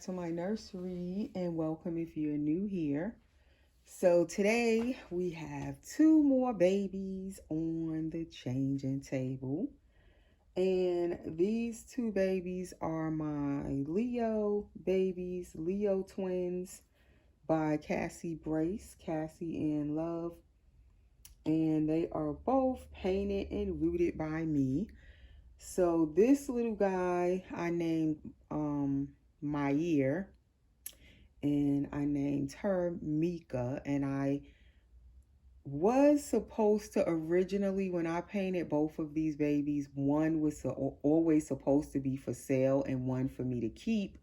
to my nursery and welcome if you're new here. So today we have two more babies on the changing table. And these two babies are my Leo babies, Leo twins by Cassie Brace, Cassie and Love. And they are both painted and rooted by me. So this little guy I named Mayer, and I named her Mika. And I was supposed to originally, when I painted both of these babies, one was always supposed to be for sale and one for me to keep.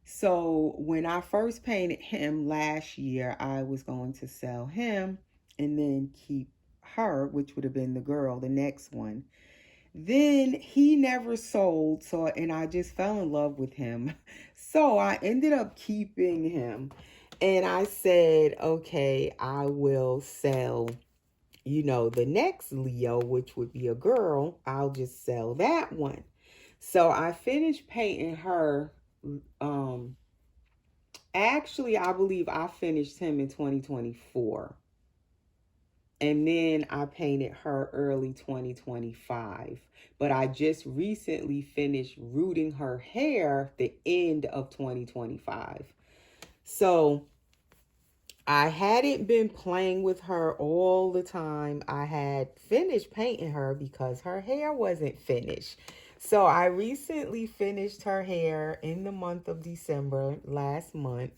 So when I first painted him last year, I was going to sell him and then keep her, which would have been the girl, the next one. Then he never sold, so and I just fell in love with him. So I ended up keeping him. And I said, okay, I will sell, the next Leo, which would be a girl. I'll just sell that one. So I finished painting her. Um, Actually, I believe I finished him in 2024. And then I painted her early 2025. But I just recently finished rooting her hair the end of 2025. So I hadn't been playing with her all the time. I had finished painting her because her hair wasn't finished. So I recently finished her hair in the month of December last month,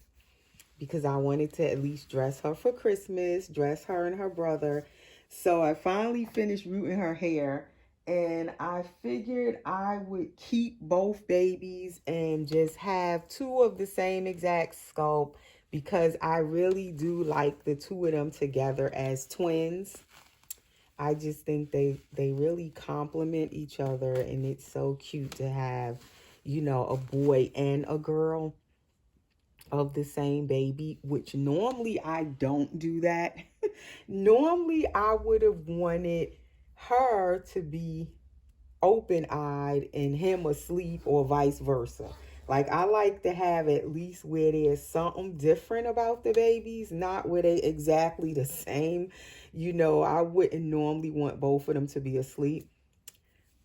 because I wanted to at least dress her for Christmas, dress her and her brother. So I finally finished rooting her hair, and I figured I would keep both babies and just have two of the same exact sculpt, because I really do like the two of them together as twins. I just think they really complement each other, and it's so cute to have, a boy and a girl of the same baby, which normally I don't do that. Normally I would have wanted her to be open-eyed and him asleep, or vice versa. Like, I like to have at least where there's something different about the babies, not where they exactly the same. I wouldn't normally want both of them to be asleep.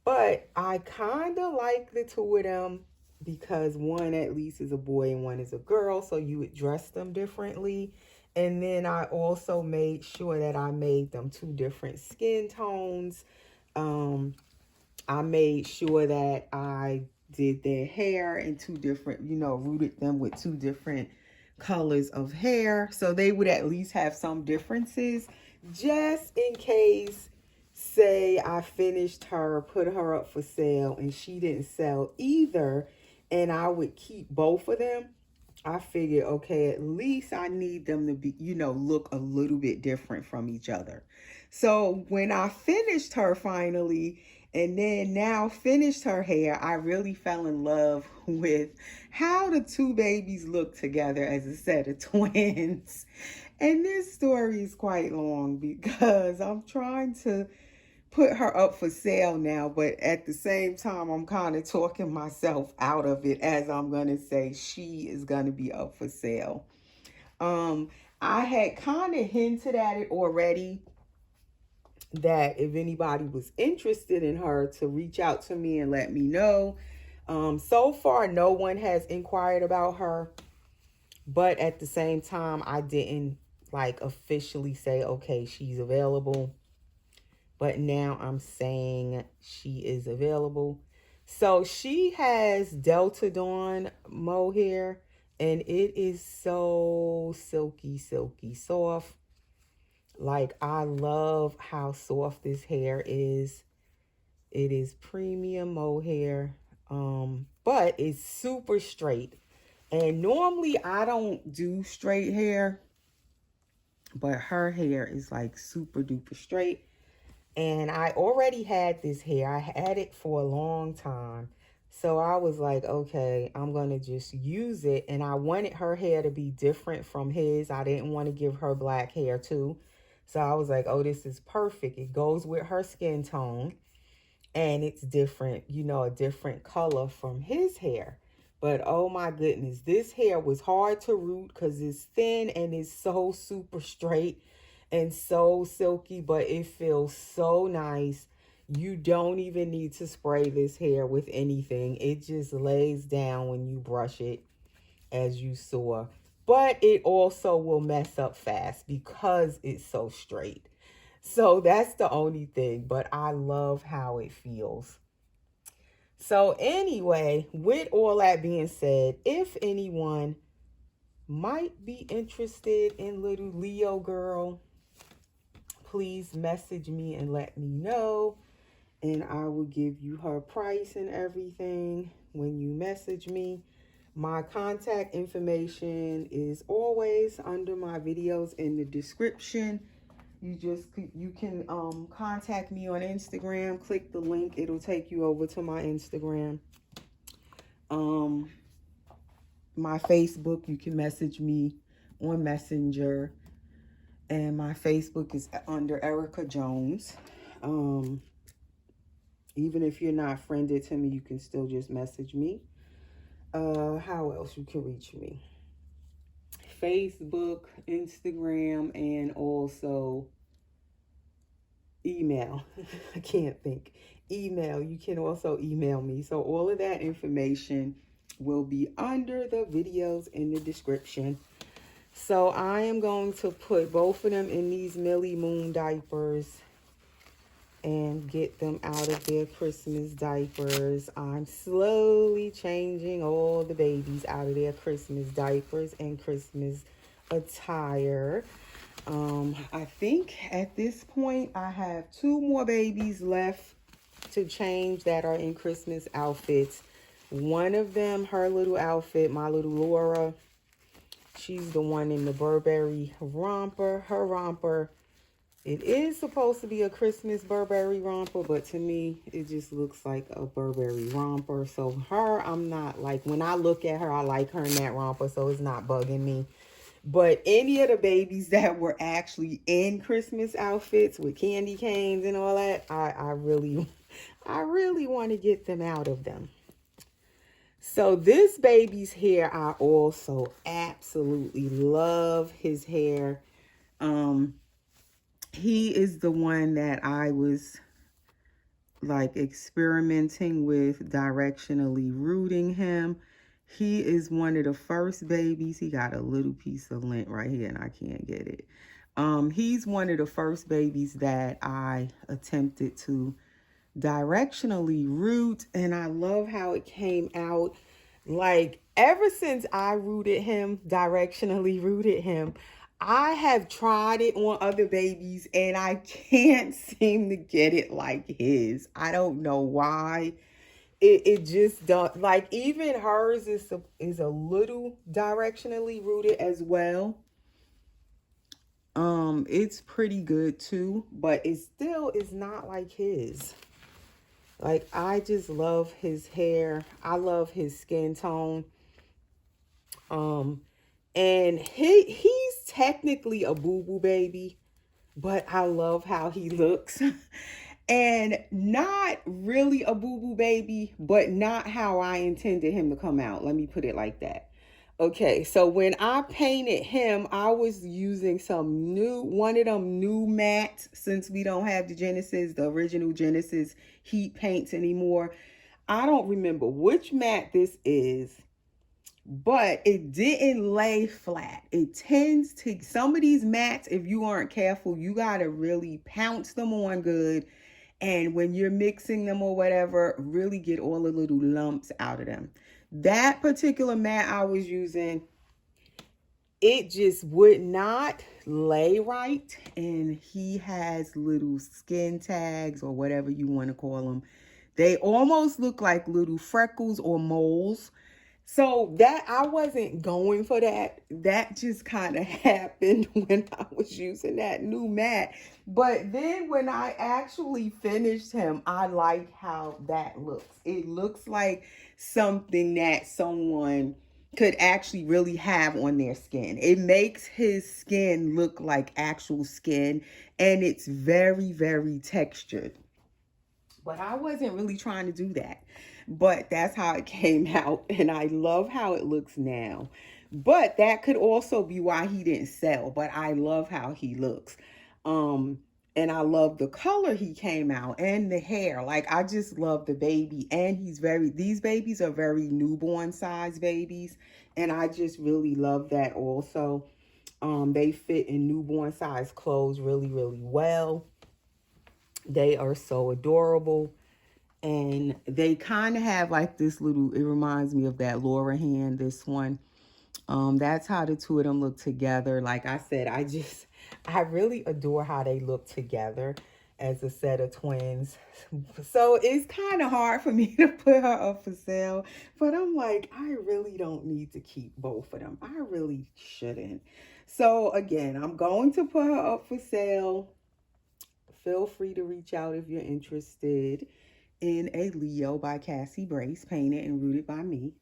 But I kind of like the two of them because one at least is a boy and one is a girl, so you would dress them differently. And then I also made sure that I made them two different skin tones. Um, I made sure that I did their hair in two different, rooted them with two different colors of hair. So they would at least have some differences, just in case, say I finished her, put her up for sale, and she didn't sell either, and I would keep both of them. I figured, okay, at least I need them to be, look a little bit different from each other. So when I finished her finally, and then now finished her hair, I really fell in love with how the two babies look together as a set of twins. And this story is quite long because I'm trying to put her up for sale now, but at the same time, I'm kind of talking myself out of it, as I'm going to say she is going to be up for sale. Um, I had kind of hinted at it already, that if anybody was interested in her, to reach out to me and let me know. So far, no one has inquired about her, but at the same time, I didn't like officially say, okay, she's available. But now I'm saying she is available. So she has Delta Dawn mohair, and it is so silky, silky soft. Like, I love how soft this hair is. It is premium mohair, but it's super straight. And normally I don't do straight hair, but her hair is like super duper straight. And I already had this hair. I had it for a long time. So I was like, okay, I'm going to just use it. And I wanted her hair to be different from his. I didn't want to give her black hair too. So I was like, oh, this is perfect. It goes with her skin tone. And it's different, a different color from his hair. But oh my goodness, this hair was hard to root because it's thin and it's so super straight and so silky, but it feels so nice. You don't even need to spray this hair with anything. It just lays down when you brush it, as you saw. But it also will mess up fast because it's so straight. So that's the only thing, but I love how it feels. So anyway, with all that being said, if anyone might be interested in little Leo girl, please message me and let me know, and I will give you her price and everything when you message me. My contact information is always under my videos in the description. You can contact me on Instagram. Click the link. It'll take you over to my Instagram. My Facebook, you can message me on Messenger. And my Facebook is under Erica Jones. Even if you're not friended to me, you can still just message me. How else you can reach me? Facebook, Instagram, and also email. I can't think. Email. You can also email me. So all of that information will be under the videos in the description. So I am going to put both of them in these Millie Moon diapers and get them out of their Christmas diapers. I'm slowly changing all the babies out of their Christmas diapers and Christmas attire. I think at this point I have 2 more babies left to change that are in Christmas outfits. One of them, her little outfit, my little Laura, she's the one in the Burberry romper. Her romper, it is supposed to be a Christmas Burberry romper, but to me, it just looks like a Burberry romper. So her, I'm not like, when I look at her, I like her in that romper, so it's not bugging me. But any of the babies that were actually in Christmas outfits with candy canes and all that, I really want to get them out of them. So this baby's hair, I also absolutely love his hair. He is the one that I was like experimenting with directionally rooting him. He is one of the first babies. He got a little piece of lint right here and I can't get it. He's one of the first babies that I attempted to directionally root, and I love how it came out. Like ever since I directionally rooted him, I have tried it on other babies and I can't seem to get it like his. I don't know why. It just don't, like, even hers is a little directionally rooted as well. It's pretty good too, but it still is not like his. Like, I just love his hair. I love his skin tone. And he's technically a boo-boo baby, but I love how he looks. And not really a boo-boo baby, but not how I intended him to come out. Let me put it like that. Okay, so when I painted him, I was using one of them new mattes, since we don't have the original Genesis heat paints anymore. I don't remember which matte this is, but it didn't lay flat. It tends to, some of these mattes, if you aren't careful, you got to really pounce them on good. And when you're mixing them or whatever, really get all the little lumps out of them. That particular mat I was using, it just would not lay right. And he has little skin tags or whatever you want to call them. They almost look like little freckles or moles. So that, I wasn't going for that. That just kind of happened when I was using that new mat. But then when I actually finished him, I like how that looks. It looks like something that someone could actually really have on their skin. It makes his skin look like actual skin, and it's very, very textured. But I wasn't really trying to do that. But that's how it came out, and I love how it looks now. But that could also be why he didn't sell. But I love how he looks. Um, and I love the color he came out and the hair. Like I just love the baby. And these babies are very newborn size babies. And I just really love that also. They fit in newborn size clothes really, really well. They are so adorable. And they kind of have like this little, it reminds me of that Laura hand, this one. That's how the two of them look together. Like I said, I really adore how they look together as a set of twins. So it's kind of hard for me to put her up for sale, but I'm like, I really don't need to keep both of them. I really shouldn't. So again, I'm going to put her up for sale. Feel free to reach out if you're interested in a Leo by Cassie Brace, painted and rooted by me.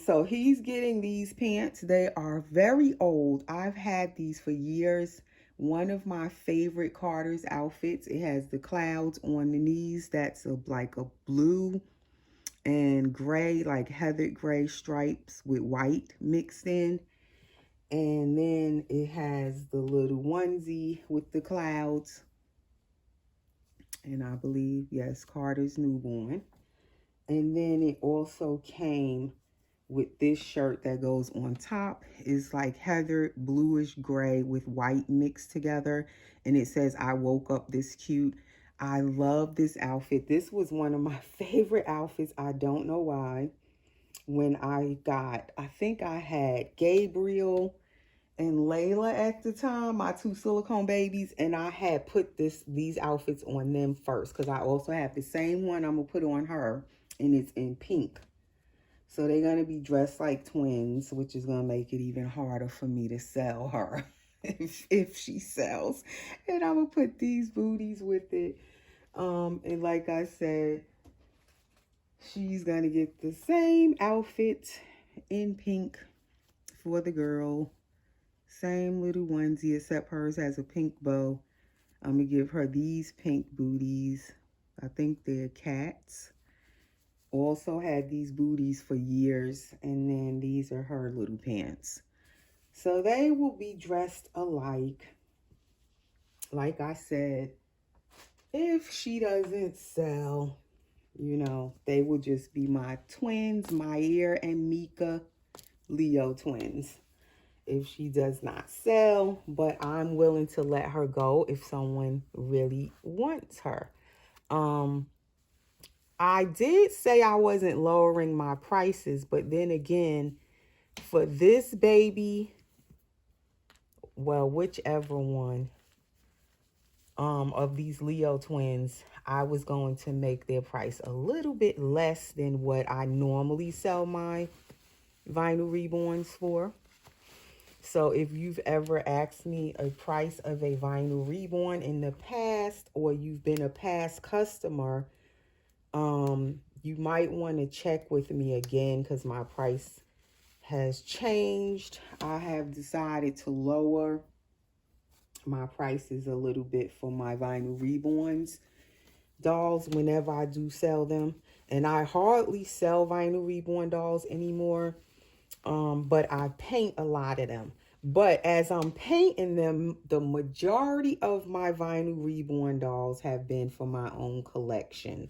So he's getting these pants. They are very old. I've had these for years. One of my favorite Carter's outfits. It has the clouds on the knees. That's like a blue and gray, like heathered gray stripes with white mixed in. And then it has the little onesie with the clouds. And I believe, yes, Carter's newborn. And then it also came with this shirt that goes on top. Is like heather bluish gray with white mixed together, and it says I woke up this cute. I love this outfit. This was one of my favorite outfits. I don't know why. When I think I had Gabriel and Layla at the time, my two silicone babies, and I had put these outfits on them first because I also have the same one I'm gonna put on her, and it's in pink. So they're going to be dressed like twins, which is going to make it even harder for me to sell her if she sells. And I'm going to put these booties with it. And like I said, she's going to get the same outfit in pink for the girl. Same little onesie, except hers has a pink bow. I'm going to give her these pink booties. I think they're cats. Also had these booties for years, and then these are her little pants. So they will be dressed alike. Like I said, if she doesn't sell, they will just be my twins, Maya and Mika, Leo twins. If she does not sell, but I'm willing to let her go if someone really wants her. I did say I wasn't lowering my prices, but then again, for this baby, well, whichever one of these Leo twins, I was going to make their price a little bit less than what I normally sell my vinyl reborns for. So if you've ever asked me a price of a vinyl reborn in the past, or you've been a past customer, you might want to check with me again because my price has changed. I have decided to lower my prices a little bit for my vinyl reborns dolls whenever I do sell them. And I hardly sell vinyl reborn dolls anymore, but I paint a lot of them. But as I'm painting them, the majority of my vinyl reborn dolls have been for my own collection.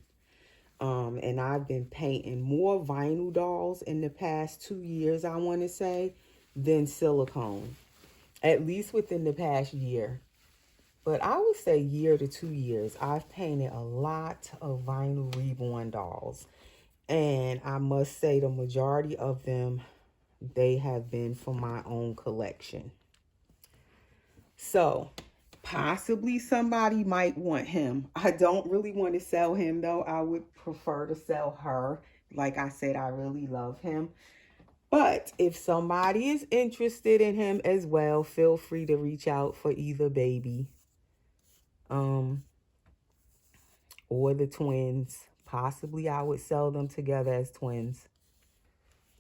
And I've been painting more vinyl dolls in the past 2 years, I want to say, than silicone. At least within the past year. But I would say year to 2 years, I've painted a lot of vinyl reborn dolls. And I must say the majority of them, they have been for my own collection. So possibly somebody might want him. I don't really want to sell him though. I would prefer to sell her. Like I said, I really love him. But if somebody is interested in him as well, feel free to reach out for either baby or the twins. Possibly I would sell them together as twins.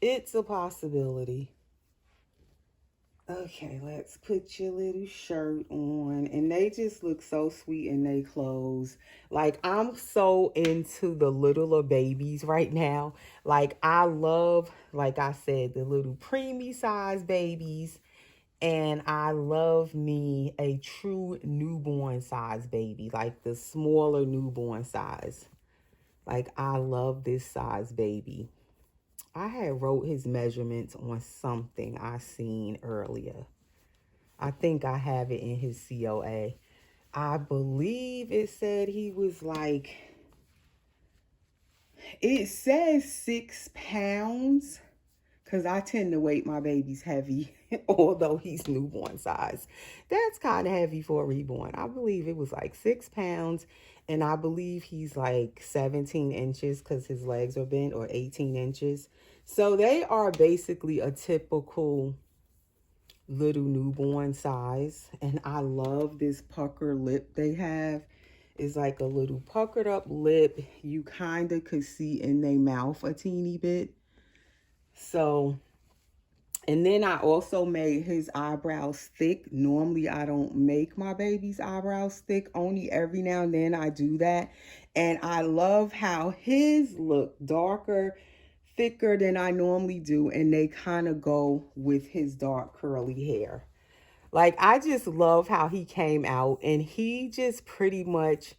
It's a possibility. Okay, let's put your little shirt on. And they just look so sweet in their clothes. Like, I'm so into the littler babies right now. Like, I love, like I said, the little preemie size babies. And I love me a true newborn size baby, like the smaller newborn size. Like, I love this size baby. I had wrote his measurements on something I seen earlier. I think I have it in his COA. I believe it said he was like, it says 6 pounds, because I tend to weight my babies heavy, although he's newborn size. That's kind of heavy for a reborn. I believe it was like 6 pounds, and I believe he's like 17 inches because his legs are bent, or 18 inches. So they are basically a typical little newborn size. And I love this pucker lip they have. It's like a little puckered up lip. You kind of could see in their mouth a teeny bit. So, and then I also made his eyebrows thick. Normally I don't make my baby's eyebrows thick. Only every now and then I do that. And I love how his look darker, thicker than I normally do, and they kind of go with his dark curly hair. Like, I just love how he came out, and he just pretty much,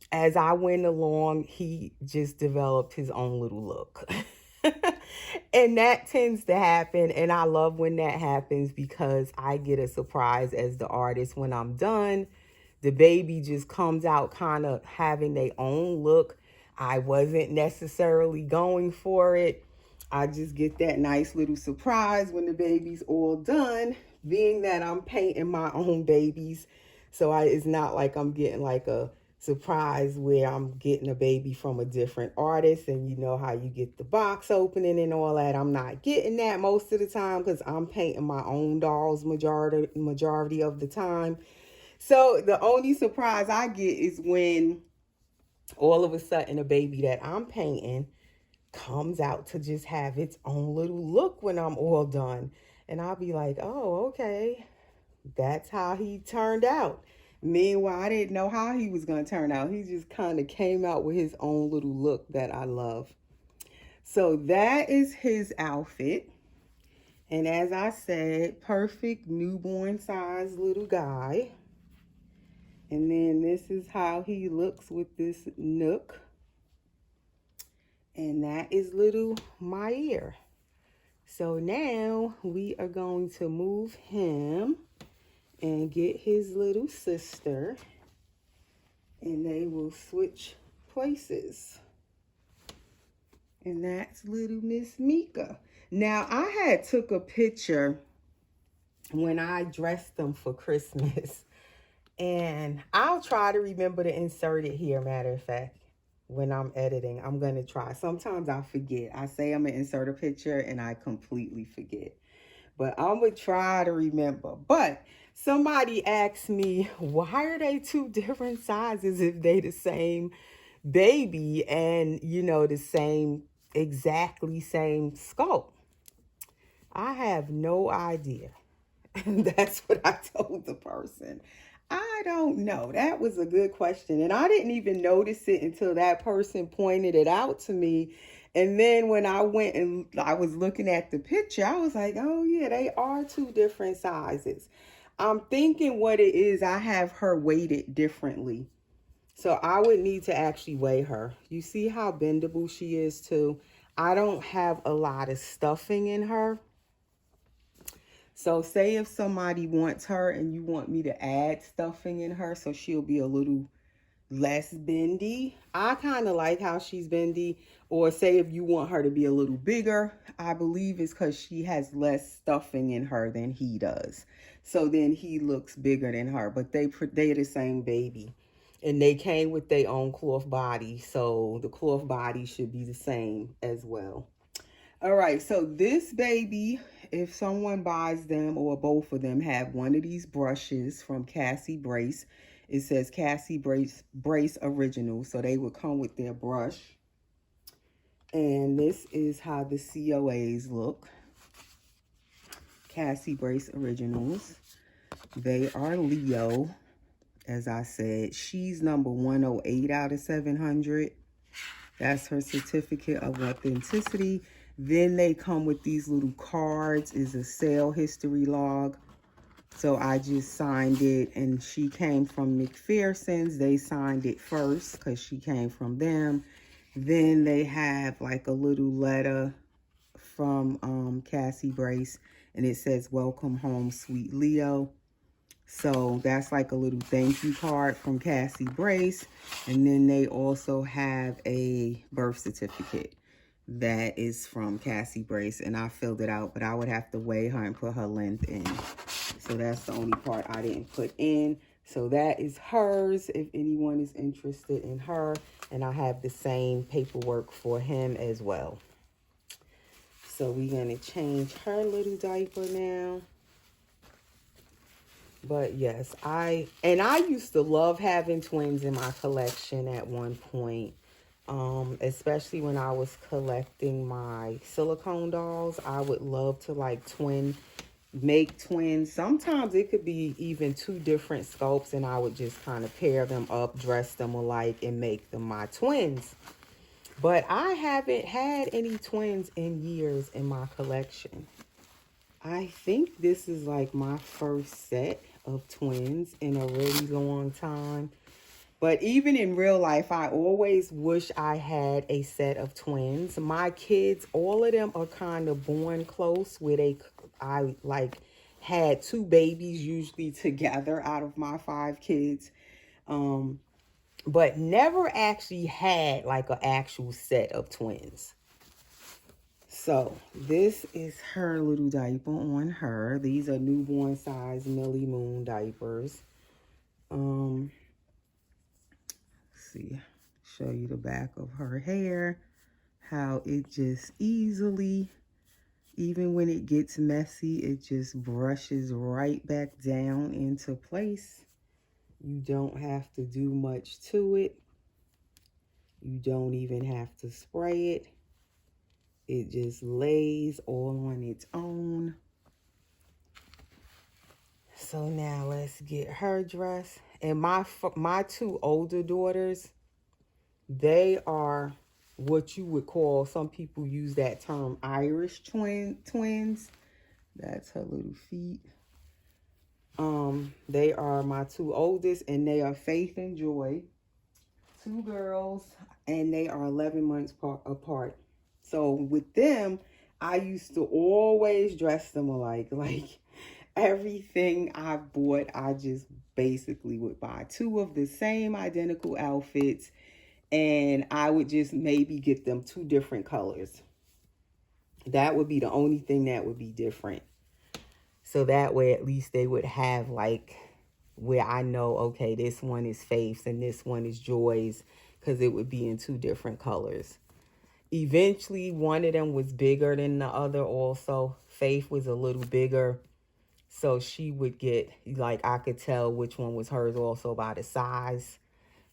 as I went along, he just developed his own little look. And that tends to happen, and I love when that happens because I get a surprise as the artist when I'm done. The baby just comes out kind of having their own look. I wasn't necessarily going for it. I just get that nice little surprise when the baby's all done, being that I'm painting my own babies. So it's not like I'm getting like a surprise where I'm getting a baby from a different artist, and you know how you get the box opening and all that. I'm not getting that most of the time because I'm painting my own dolls majority of the time. So the only surprise I get is when all of a sudden a baby that I'm painting comes out to just have its own little look when I'm all done. And I'll be like, oh, okay, that's how he turned out. Meanwhile, I didn't know how he was going to turn out. He just kind of came out with his own little look that I love. So that is his outfit. And as I said, perfect newborn size little guy. And then this is how he looks with this nook. And that is little Mayer. So now we are going to move him and get his little sister, and they will switch places. And that's little Miss Mika. Now, I had took a picture when I dressed them for Christmas, and I'll try to remember to insert it here, matter of fact. When I'm editing, I'm going to try. Sometimes I forget. I say I'm going to insert a picture and I completely forget. But I'm going to try to remember. But somebody asked me, why are they two different sizes if they the same baby and, you know, the same, exactly same sculpt? I have no idea. And that's what I told the person. I don't know. That was a good question. And I didn't even notice it until that person pointed it out to me. And then when I went and I was looking at the picture, I was like, oh yeah, they are two different sizes. I'm thinking what it is, I have her weighted differently. So I would need to actually weigh her. You see how bendable she is too? I don't have a lot of stuffing in her. So say if somebody wants her and you want me to add stuffing in her so she'll be a little less bendy. I kind of like how she's bendy. Or say if you want her to be a little bigger, I believe it's because she has less stuffing in her than he does. So then he looks bigger than her, but they're the same baby. And they came with their own cloth body, so the cloth body should be the same as well. All right, so this baby, if someone buys them or both of them, have one of these brushes from Cassie Brace. It says Cassie Brace Original, so they would come with their brush. And this is how the COAs look. Cassie Brace Originals. They are Leo, as I said. She's number 108 out of 700. That's her certificate of authenticity. Then they come with these little cards, is a sale history log. So I just signed it, and she came from McPherson's. They signed it first because she came from them. Then they have like a little letter from Cassie Brace, and it says, "Welcome home, sweet Leo." So that's like a little thank you card from Cassie Brace. And then they also have a birth certificate that is from Cassie Brace, and I filled it out, but I would have to weigh her and put her length in. So that's the only part I didn't put in. So that is hers if anyone is interested in her. And I have the same paperwork for him as well. So we're going to change her little diaper now. But yes, I used to love having twins in my collection at one point. Especially when I was collecting my silicone dolls. I would love to like make twins. Sometimes it could be even two different sculpts, and I would just kind of pair them up, dress them alike, and make them my twins. But I haven't had any twins in years in my collection. I think this is like my first set of twins in a really long time. But even in real life, I always wish I had a set of twins. My kids, all of them are kind of born close, where I like had two babies usually together out of my 5 kids. But never actually had like an actual set of twins. So this is her little diaper on her. These are newborn size Millie Moon diapers. See, show you the back of her hair, how it just easily, even when it gets messy, it just brushes right back down into place. You don't have to do much to it. You don't even have to spray it. It just lays all on its own. So now let's get her dressed. And my 2 older daughters, they are what you would call, some people use that term, Irish twins. That's her little feet. They are my 2 oldest, and they are Faith and Joy. 2 girls, and they are 11 months apart. So with them, I used to always dress them alike. Like everything I bought, I just basically would buy 2 of the same identical outfits, and I would just maybe get them 2 different colors. That would be the only thing that would be different. So that way at least they would have like where I know, okay, this one is Faith's and this one is Joy's, because it would be in 2 different colors. Eventually, one of them was bigger than the other also. Faith was a little bigger. So she would get, like, I could tell which one was hers also by the size.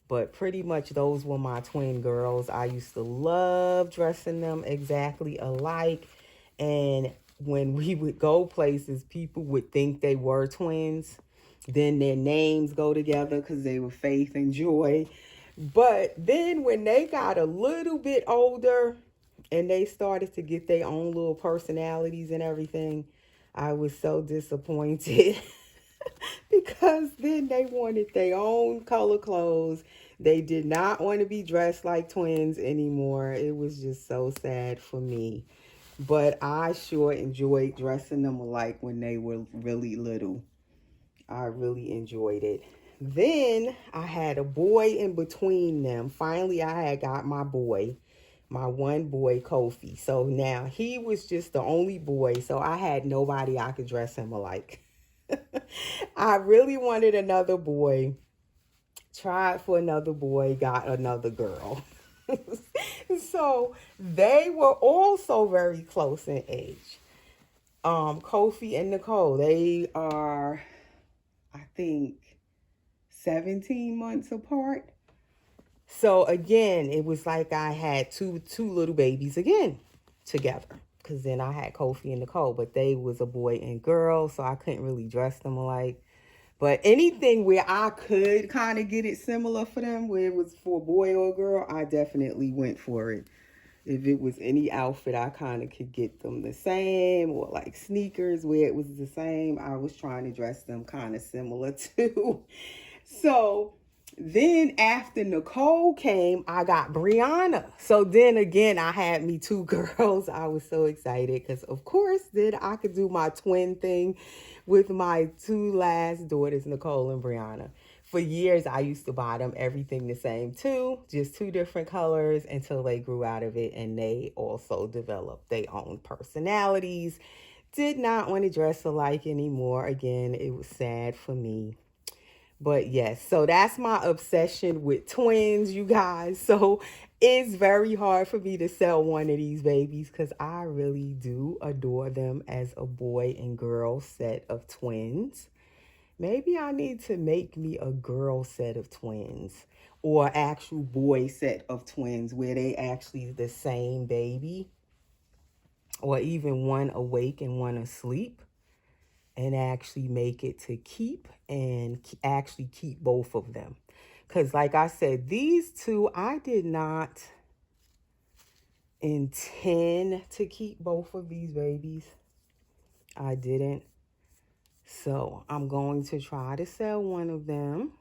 But pretty much those were my twin girls. I used to love dressing them exactly alike. And when we would go places, people would think they were twins. Then their names go together because they were Faith and Joy. But then when they got a little bit older and they started to get their own little personalities and everything, I was so disappointed because then they wanted their own color clothes. They did not want to be dressed like twins anymore. It was just so sad for me. But I sure enjoyed dressing them alike when they were really little. I really enjoyed it. Then I had a boy in between them. Finally, I had got my boy, my one boy, Kofi. So now he was just the only boy. So I had nobody I could dress him alike. I really wanted another boy. Tried for another boy, got another girl. So they were also very close in age. Kofi and Nicole, they are, I think, 17 months apart. So again, it was like I had two little babies again together, because then I had Kofi and Nicole, but they was a boy and girl, so I couldn't really dress them alike. But anything where I could kind of get it similar for them, where it was for a boy or a girl, I definitely went for it. If it was any outfit, I kind of could get them the same, or like sneakers where it was the same. I was trying to dress them kind of similar too. So then after Nicole came, I got Brianna. So then again, I had me 2 girls. I was so excited because of course then I could do my twin thing with my 2 last daughters, Nicole and Brianna. For years, I used to buy them everything the same too, just 2 different colors until they grew out of it and they also developed their own personalities. Did not want to dress alike anymore. Again, it was sad for me. But yes, so that's my obsession with twins, you guys. So it's very hard for me to sell one of these babies because I really do adore them as a boy and girl set of twins. Maybe I need to make me a girl set of twins or actual boy set of twins where they actually the same baby, or even one awake and one asleep, and actually make it to keep and actually keep both of them. Because like I said, these 2, I did not intend to keep both of these babies. I didn't. So I'm going to try to sell one of them.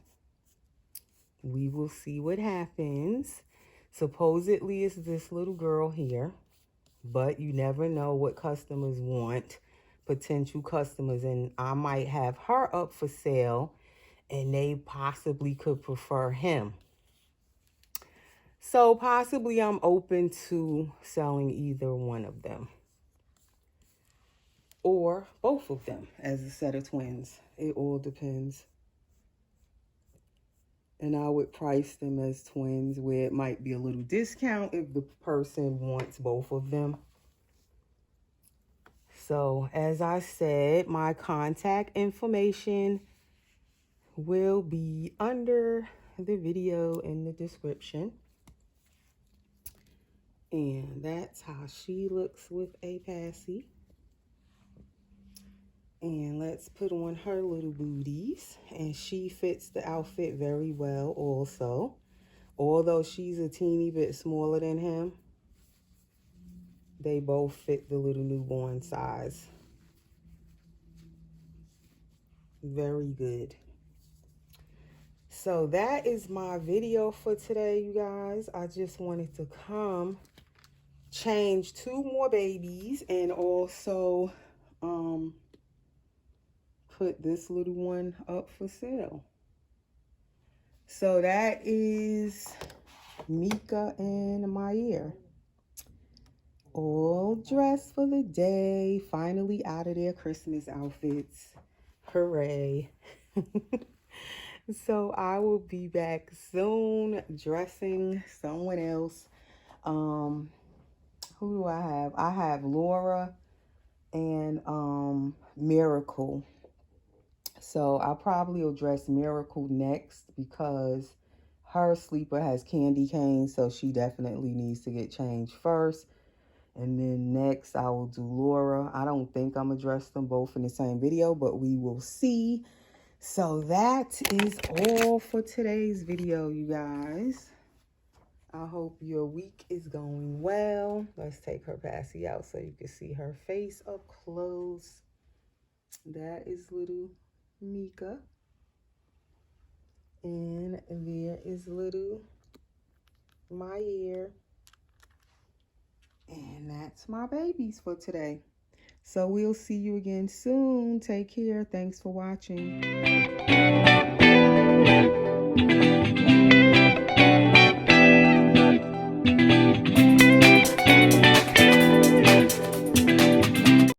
We will see what happens. Supposedly it's this little girl here, but you never know what customers want, potential customers, and I might have her up for sale and they possibly could prefer him. So possibly I'm open to selling either one of them or both of them as a set of twins. It all depends. And I would price them as twins where it might be a little discount if the person wants both of them. So as I said, my contact information will be under the video in the description. And that's how she looks with a passy. And let's put on her little booties. And she fits the outfit very well also. Although she's a teeny bit smaller than him, they both fit the little newborn size. Very good. So that is my video for today, you guys. I just wanted to come change 2 more babies and also put this little one up for sale. So that is Mika and Mayer, all dressed for the day, finally out of their Christmas outfits. Hooray. So I will be back soon dressing someone else. Who do I have? I have Laura and Miracle. So I probably will dress Miracle next because her sleeper has candy cane, so she definitely needs to get changed first. And then next I will do Laura. I don't think I'm gonna dress them both in the same video, but we will see. So that is all for today's video, you guys. I hope your week is going well. Let's take her passy out so you can see her face up close. That is little Mika. And there is little Mayer. And that's my babies for today. So we'll see you again soon. Take care. Thanks for watching.